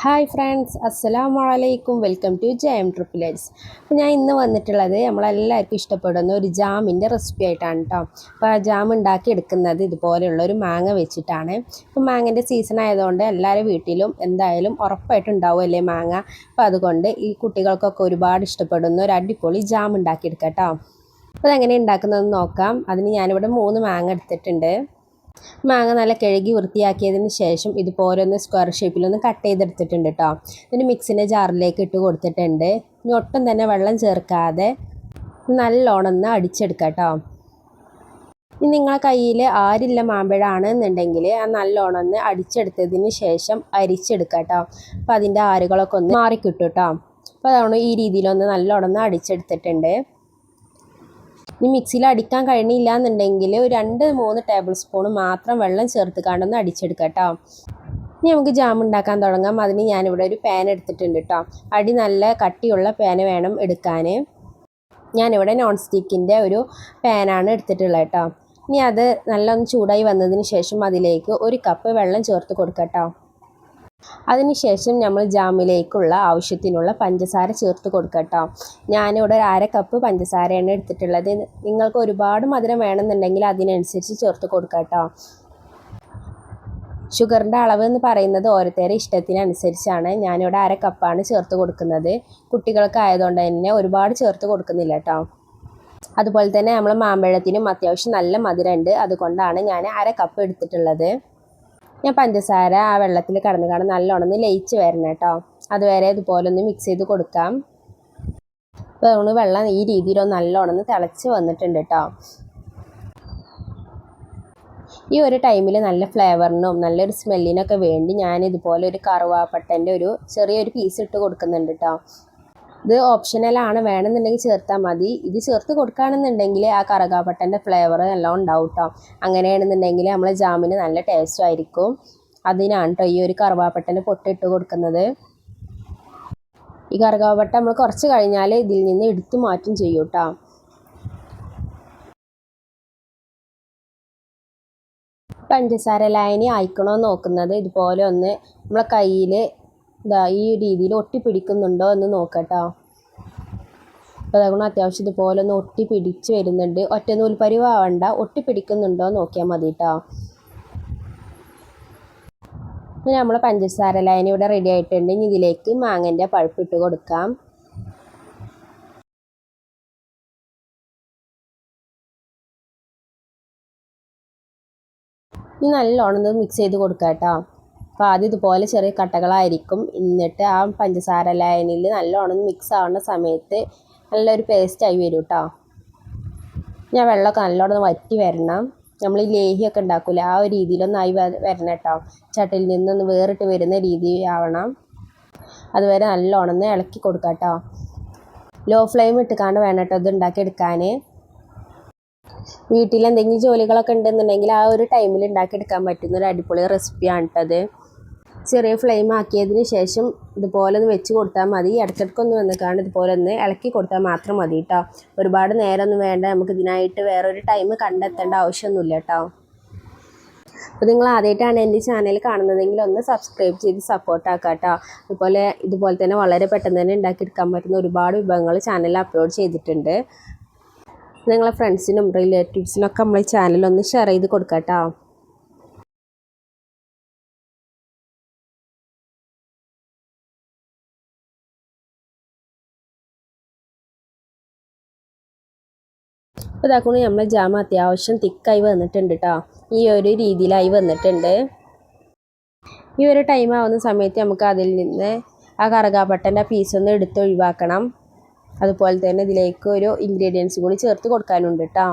Hi friends, അസ്സലാമു അലൈക്കും. Welcome to ജയം ട്രിപ്പിലേറ്റ്സ്. അപ്പോൾ ഞാൻ ഇന്ന് വന്നിട്ടുള്ളത് നമ്മളെല്ലാവർക്കും ഇഷ്ടപ്പെടുന്ന ഒരു ജാമിൻ്റെ റെസിപ്പി ആയിട്ടാണ് കേട്ടോ. അപ്പോൾ ആ ജാം ഉണ്ടാക്കി എടുക്കുന്നത് ഇതുപോലെയുള്ള ഒരു മാങ്ങ വെച്ചിട്ടാണ്. ഇപ്പോൾ മാങ്ങൻ്റെ സീസൺ ആയതുകൊണ്ട് എല്ലാവരും വീട്ടിലും എന്തായാലും ഉറപ്പായിട്ടും ഉണ്ടാവുമല്ലേ മാങ്ങ. അപ്പോൾ അതുകൊണ്ട് ഈ കുട്ടികൾക്കൊക്കെ ഒരുപാട് ഇഷ്ടപ്പെടുന്ന ഒരു അടിപൊളി ജാം ഉണ്ടാക്കിയെടുക്കാം കേട്ടോ. അപ്പോൾ അതെങ്ങനെ ഉണ്ടാക്കുന്നതെന്ന് നോക്കാം. അതിന് ഞാനിവിടെ 3 മാങ്ങ എടുത്തിട്ടുണ്ട്. മാങ്ങ നല്ല കഴുകി വൃത്തിയാക്കിയതിന് ശേഷം ഇതുപോലെ ഒന്ന് സ്ക്വയർ ഷേപ്പിലൊന്ന് കട്ട് ചെയ്തെടുത്തിട്ടുണ്ട് കേട്ടോ. ഇതിന് മിക്സിൻ്റെ ജാറിലേക്ക് ഇട്ട് കൊടുത്തിട്ടുണ്ട്. ഇനി ഒട്ടും തന്നെ വെള്ളം ചേർക്കാതെ നല്ലോണം ഒന്ന് അടിച്ചെടുക്കാം കേട്ടോ. ഇനി നിങ്ങളെ കയ്യിൽ ആരില്ല മാമ്പഴമാണെന്നുണ്ടെങ്കിൽ ആ നല്ലോണം ഒന്ന് അടിച്ചെടുത്തതിന് ശേഷം അരിച്ചെടുക്കാം കേട്ടോ. അപ്പോൾ അതിൻ്റെ ആരുകളൊക്കെ ഒന്ന് മാറിക്കിട്ടും കേട്ടോ. അപ്പോൾ അതാണ് ഈ രീതിയിലൊന്ന് നല്ലോണം ഒന്ന് അടിച്ചെടുത്തിട്ടുണ്ട്. ഇനി മിക്സിയിൽ അടിക്കാൻ കഴിഞ്ഞില്ല എന്നുണ്ടെങ്കിൽ ഒരു 2-3 ടേബിൾ സ്പൂൺ മാത്രം വെള്ളം ചേർത്ത് കണ്ടൊന്ന് അടിച്ചെടുക്കാം കേട്ടോ. ഇനി നമുക്ക് ജാം ഉണ്ടാക്കാൻ തുടങ്ങാം. അതിന് ഞാനിവിടെ ഒരു പാൻ എടുത്തിട്ടുണ്ട് കേട്ടോ. അടി നല്ല കട്ടിയുള്ള പാൻ വേണം എടുക്കാൻ. ഞാനിവിടെ നോൺ സ്റ്റിക്കിൻ്റെ ഒരു പാനാണ് എടുത്തിട്ടുള്ളത് കേട്ടോ. ഇനി അത് നല്ലൊന്ന് ചൂടായി വന്നതിന് ശേഷം അതിലേക്ക് 1 കപ്പ് വെള്ളം ചേർത്ത് കൊടുക്കാം കേട്ടോ. അതിനുശേഷം നമ്മൾ ജാമിലേക്കുള്ള ആവശ്യത്തിനുള്ള പഞ്ചസാര ചേർത്ത് കൊടുക്കാം കേട്ടോ. ഞാനിവിടെ ഒരു 1/2 കപ്പ് പഞ്ചസാരയാണ് എടുത്തിട്ടുള്ളത്. നിങ്ങൾക്ക് ഒരുപാട് മധുരം വേണമെന്നുണ്ടെങ്കിൽ അതിനനുസരിച്ച് ചേർത്ത് കൊടുക്കാം കേട്ടോ. ഷുഗറിൻ്റെ അളവ് എന്ന് പറയുന്നത് ഓരോരുത്തരുടെ ഇഷ്ടത്തിനനുസരിച്ചാണ്. ഞാനിവിടെ 1/2 കപ്പാണ് ചേർത്ത് കൊടുക്കുന്നത്. കുട്ടികൾക്ക് ആയതുകൊണ്ട് തന്നെ ഒരുപാട് ചേർത്ത് കൊടുക്കുന്നില്ല കേട്ടോ. അതുപോലെ തന്നെ നമ്മൾ മാമ്പഴത്തിനും അത്യാവശ്യം നല്ല മധുരമുണ്ട്. അതുകൊണ്ടാണ് ഞാൻ 1/2 കപ്പ് എടുത്തിട്ടുള്ളത്. ഞാൻ പഞ്ചസാര ആ വെള്ളത്തിൽ കടന്ന് നല്ലോണം ഒന്ന് ലയിച്ച് വരണം കേട്ടോ. അതുവരെ ഇതുപോലെ ഒന്ന് മിക്സ് ചെയ്ത് കൊടുക്കാം. അപ്പോൾ നമ്മൾ വെള്ളം ഈ രീതിയിലൊന്ന് നല്ലോണം ഒന്ന് തിളച്ച് വന്നിട്ടുണ്ട് കേട്ടോ. ഈ ഒരു ടൈമിൽ നല്ല ഫ്ലേവറിനും നല്ലൊരു സ്മെല്ലിനൊക്കെ വേണ്ടി ഞാൻ ഇതുപോലെ ഒരു കറുവാപ്പട്ടൻ്റെ ഒരു ചെറിയൊരു പീസ് ഇട്ട് കൊടുക്കുന്നുണ്ട് കേട്ടോ. ഇത് ഓപ്ഷണലാണ്, വേണമെന്നുണ്ടെങ്കിൽ ചേർത്താൽ മതി. ഇത് ചേർത്ത് കൊടുക്കുകയാണെന്നുണ്ടെങ്കിൽ ആ കറുകാപ്പട്ടൻ്റെ ഫ്ലേവർ എല്ലാം ഉണ്ടാവും കേട്ടോ. അങ്ങനെയാണെന്നുണ്ടെങ്കിൽ നമ്മളെ ജാമിന് നല്ല ടേസ്റ്റും ആയിരിക്കും. അതിനാണ് കേട്ടോ ഈ ഒരു കറുവാപ്പട്ടൻ്റെ പൊട്ടിട്ട് കൊടുക്കുന്നത്. ഈ കറുകാപ്പട്ട നമ്മൾ കുറച്ച് കഴിഞ്ഞാൽ ഇതിൽ നിന്ന് എടുത്തു മാറ്റും ചെയ്യും കേട്ടോ. പഞ്ചസാര ലായനി ആയിക്കണോ നോക്കുന്നത് ഇതുപോലെ ഒന്ന് നമ്മളെ കയ്യിൽ ഈ രീതിയിൽ ഒട്ടിപ്പിടിക്കുന്നുണ്ടോ എന്ന് നോക്കട്ടോ. അപ്പോൾ അതുകൊണ്ട് അത്യാവശ്യം ഇതുപോലെ ഒന്ന് ഒട്ടിപ്പിടിച്ച് വരുന്നുണ്ട്. ഒറ്റ നൂൽപ്പരിവാവണ്ട, ഒട്ടിപ്പിടിക്കുന്നുണ്ടോ നോക്കിയാൽ മതി കേട്ടോ. ഇനി നമ്മൾ പഞ്ചസാര ലായനി ഇവിടെ റെഡി ആയിട്ടുണ്ട്. ഇനി ഇതിലേക്ക് മാങ്ങൻ്റെ പൾപ്പ് ഇട്ട് കൊടുക്കാം. ഇനി നല്ലോണം മിക്സ് ചെയ്ത് കൊടുക്കാം കേട്ടോ. അപ്പോൾ ആദ്യം ഇതുപോലെ ചെറിയ കട്ടകളായിരിക്കും. എന്നിട്ട് ആ പഞ്ചസാര ലായനിയിൽ നല്ലോണം മിക്സ് ആവുന്ന സമയത്ത് നല്ലൊരു പേസ്റ്റായി വരും കേട്ടോ. ഞാൻ വെള്ളമൊക്കെ നല്ലോണം വറ്റി വരണം. നമ്മൾ ഈ ലേഹിയൊക്കെ ഉണ്ടാക്കില്ല ആ ഒരു രീതിയിലൊന്നായി വരണം കേട്ടോ. ചട്ടിയിൽ നിന്നൊന്ന് വേറിട്ട് വരുന്ന രീതി ആവണം. അതുവരെ നല്ലോണം ഇളക്കി കൊടുക്കാം കേട്ടോ. ലോ ഫ്ലെയിം ഇട്ടുകൊണ്ട് വേണം കേട്ടോ ഇത് ഉണ്ടാക്കിയെടുക്കാൻ. വീട്ടിൽ എന്തെങ്കിലും ജോലികളൊക്കെ ഉണ്ടെന്നുണ്ടെങ്കിൽ ആ ഒരു ടൈമിൽ ഉണ്ടാക്കിയെടുക്കാൻ പറ്റുന്ന ഒരു അടിപൊളി റെസിപ്പിയാണ് കേട്ടത്. ചെറിയ ഫ്ലെയിം ആക്കിയതിന് ശേഷം ഇതുപോലെ ഒന്ന് വെച്ച് കൊടുത്താൽ മതി. ഇടയ്ക്കിടയ്ക്കൊന്ന് വന്നിക്കാണ്ട് ഇതുപോലെ ഒന്ന് ഇളക്കി കൊടുത്താൽ മാത്രം മതി കേട്ടോ. ഒരുപാട് നേരമൊന്നും വേണ്ട. നമുക്ക് ഇതിനായിട്ട് വേറൊരു ടൈം കണ്ടെത്തേണ്ട ആവശ്യമൊന്നുമില്ല കേട്ടോ. അപ്പോൾ നിങ്ങൾ ആദ്യമായിട്ടാണ് എൻ്റെ ചാനൽ കാണുന്നതെങ്കിൽ ഒന്ന് സബ്സ്ക്രൈബ് ചെയ്ത് സപ്പോർട്ടാക്കാം കേട്ടോ. ഇതുപോലെ തന്നെ വളരെ പെട്ടെന്ന് തന്നെ ഉണ്ടാക്കിയെടുക്കാൻ പറ്റുന്ന ഒരുപാട് വിഭവങ്ങൾ ചാനലിൽ അപ്ലോഡ് ചെയ്തിട്ടുണ്ട്. നിങ്ങളെ ഫ്രണ്ട്സിനും റിലേറ്റീവ്സിനൊക്കെ നമ്മൾ ചാനലൊന്ന് ഷെയർ ചെയ്ത് കൊടുക്കാം കേട്ടോ. അപ്പോൾ ഇതാക്കൊണ്ട് നമ്മളെ ജാം അത്യാവശ്യം തിക്കായി വന്നിട്ടുണ്ട് കേട്ടോ. ഈ ഒരു രീതിയിലായി വന്നിട്ടുണ്ട്. ഈ ഒരു ടൈം ആവുന്ന സമയത്ത് നമുക്ക് അതിൽ നിന്ന് ആ കറുകാപ്പട്ടൻ്റെ പീസൊന്ന് എടുത്ത് ഒഴിവാക്കണം. അതുപോലെ തന്നെ ഇതിലേക്ക് ഒരു ഇൻഗ്രീഡിയൻസ് കൂടി ചേർത്ത് കൊടുക്കാനുണ്ട് കേട്ടോ.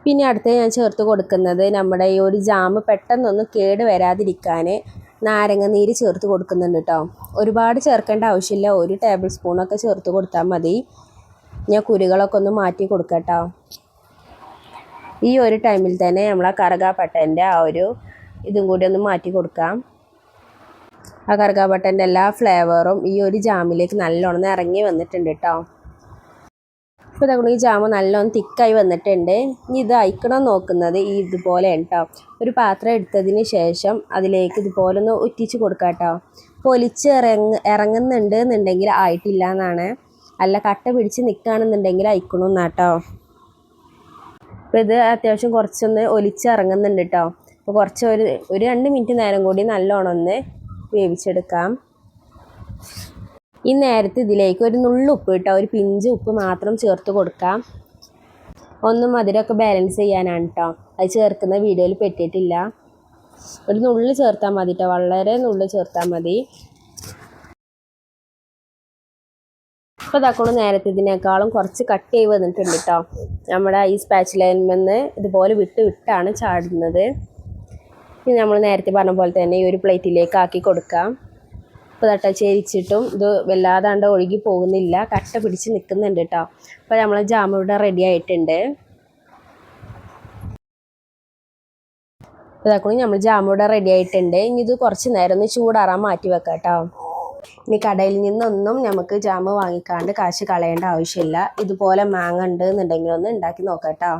പിന്നെ അടുത്ത് ഞാൻ ചേർത്ത് കൊടുക്കുന്നത് നമ്മുടെ ഈ ഒരു ജാം പെട്ടെന്നൊന്ന് കേട് വരാതിരിക്കാൻ നാരങ്ങ നീര് ചേർത്ത് കൊടുക്കുന്നുണ്ട് കേട്ടോ. ഒരുപാട് ചേർക്കേണ്ട ആവശ്യമില്ല, 1 ടേബിൾ സ്പൂണൊക്കെ ചേർത്ത് കൊടുത്താൽ മതി. ഞാൻ കുരുകളൊക്കെ ഒന്ന് മാറ്റി കൊടുക്കാം കേട്ടോ. ഈ ഒരു ടൈമിൽ തന്നെ നമ്മൾ ആ കറുകാപ്പട്ടൻ്റെ ആ ഒരു ഇതും കൂടി ഒന്ന് മാറ്റി കൊടുക്കാം. ആ കറുകാപ്പട്ടൻ്റെ എല്ലാ ഫ്ലേവറും ഈ ഒരു ജാമിലേക്ക് നല്ലോണം ഇറങ്ങി വന്നിട്ടുണ്ട് കേട്ടോ. ഇപ്പോൾ ഇതാ ഈ ജാമ് നല്ലോണം തിക്കായി വന്നിട്ടുണ്ട്. ഇനി ഇത് അയക്കണം നോക്കുന്നത് ഇതുപോലെ കേട്ടോ. ഒരു പാത്രം എടുത്തതിന് ശേഷം അതിലേക്ക് ഇതുപോലെ ഒന്ന് ഒറ്റിച്ച് കൊടുക്കാം കേട്ടോ. അപ്പോൾ ഇറങ്ങുന്നുണ്ട് എന്നുണ്ടെങ്കിൽ ആയിട്ടില്ല എന്നാണ്, അല്ല കട്ട പിടിച്ച് നിൽക്കുകയാണെന്നുണ്ടെങ്കിൽ അയക്കണമെന്നാട്ടോ. അപ്പോൾ ഇത് അത്യാവശ്യം കുറച്ചൊന്ന് ഇറങ്ങുന്നുണ്ട് കേട്ടോ. അപ്പോൾ കുറച്ച് ഒരു 2 മിനിറ്റ് നേരം കൂടി നല്ലോണം ഒന്ന് വേവിച്ചെടുക്കാം. ഈ നേരത്തെ ഇതിലേക്ക് ഒരു നുള്ളുപ്പ് കേട്ടോ, ഒരു പിഞ്ച് ഉപ്പ് മാത്രം ചേർത്ത് കൊടുക്കാം. മധുരമൊക്കെ ബാലൻസ് ചെയ്യാനാണ് കേട്ടോ. അത് ചേർക്കുന്ന വീഡിയോയിൽ പെട്ടിട്ടില്ല. ഒരു നുള്ളി ചേർത്താൽ മതി കേട്ടോ, വളരെ നുള്ളി ചേർത്താൽ മതി. ഇപ്പോൾ ഇതാക്കണം നേരത്തെ ഇതിനേക്കാളും കുറച്ച് കട്ട് ചെയ്ത് വന്നിട്ടുണ്ട് കേട്ടോ. നമ്മുടെ ഈ സ്പാച്ചുലയിൽ നിന്ന് ഇതുപോലെ വിട്ടാണ് ചാടുന്നത്. ഇനി നമ്മൾ നേരത്തെ പറഞ്ഞ പോലെ തന്നെ ഈ ഒരു പ്ലേറ്റിലേക്ക് ആക്കി കൊടുക്കാം. ഇപ്പോൾ തട്ട ചേരിച്ചിട്ടും ഇത് വല്ലാതാണ്ട് ഒഴുകി പോകുന്നില്ല, കട്ട പിടിച്ച് നിൽക്കുന്നുണ്ട് കേട്ടോ. അപ്പോൾ നമ്മൾ ജാം ഇവിടെ റെഡി ആയിട്ടുണ്ട്. ഇതാക്കണം നമ്മൾ ജാം ഇവിടെ റെഡി ആയിട്ടുണ്ട്. ഇനി ഇത് കുറച്ച് നേരം ഒന്ന് ചൂടാറാൻ മാറ്റി വെക്കാം കേട്ടോ. ഇനി കടയിൽ നിന്നൊന്നും നമുക്ക് ജാം വാങ്ങിക്കാണ്ട് കാശ് കളയേണ്ട ആവശ്യമില്ല. ഇതുപോലെ മാങ്ങ ഉണ്ട് എന്നുണ്ടെങ്കിൽ ഒന്ന് ഉണ്ടാക്കി നോക്കാം കേട്ടോ.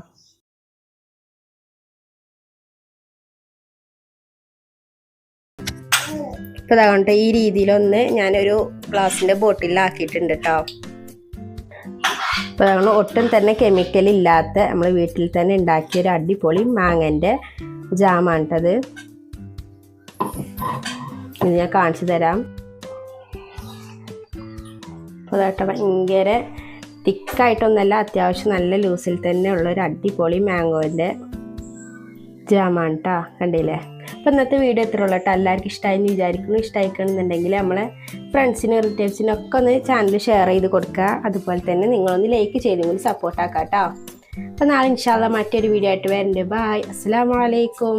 ഇപ്പോൾ ഇതാകട്ടെ ഈ രീതിയിലൊന്ന് ഞാനൊരു ഗ്ലാസിൻ്റെ ബോട്ടിലാക്കിയിട്ടുണ്ട് കേട്ടോ. അപ്പോൾ നമ്മൾ ഒട്ടും തന്നെ കെമിക്കൽ ഇല്ലാത്ത നമ്മൾ വീട്ടിൽ തന്നെ ഉണ്ടാക്കിയ ഒരു അടിപൊളി മാങ്ങൻ്റെ ജാമാണ് കേട്ടത്. ഇത് ഞാൻ കാണിച്ചു തരാം. അതായിട്ട് ഭയങ്കര തിക്കായിട്ടൊന്നല്ല, അത്യാവശ്യം നല്ല ലൂസിൽ തന്നെ ഉള്ളൊരു അടിപൊളി മാംഗോൻ്റെ ജാമാണ് കേട്ടോ. കണ്ടില്ലേ? അപ്പോൾ ഇന്നത്തെ വീഡിയോ ഇത്ര ഉള്ളൂ കേട്ടോ. എല്ലാവർക്കും ഇഷ്ടമായെന്ന് വിചാരിക്കുന്നു. ഇഷ്ടമായിക്കണമെന്നുണ്ടെങ്കിൽ നമ്മളെ ഫ്രണ്ട്സിനും റിലേറ്റീവ്സിനും ഒക്കെ ഒന്ന് ചാനൽ ഷെയർ ചെയ്ത് കൊടുക്കുക. അതുപോലെ തന്നെ നിങ്ങളൊന്ന് ലൈക്ക് ചെയ്തും കൂടി സപ്പോർട്ടാക്കാം കേട്ടോ. അപ്പോൾ നാളെ ഇൻഷാ അല്ലാഹ് മറ്റൊരു വീഡിയോ ആയിട്ട് വരുന്നുണ്ട്. ബൈ, അസ്സലാമു അലൈക്കും.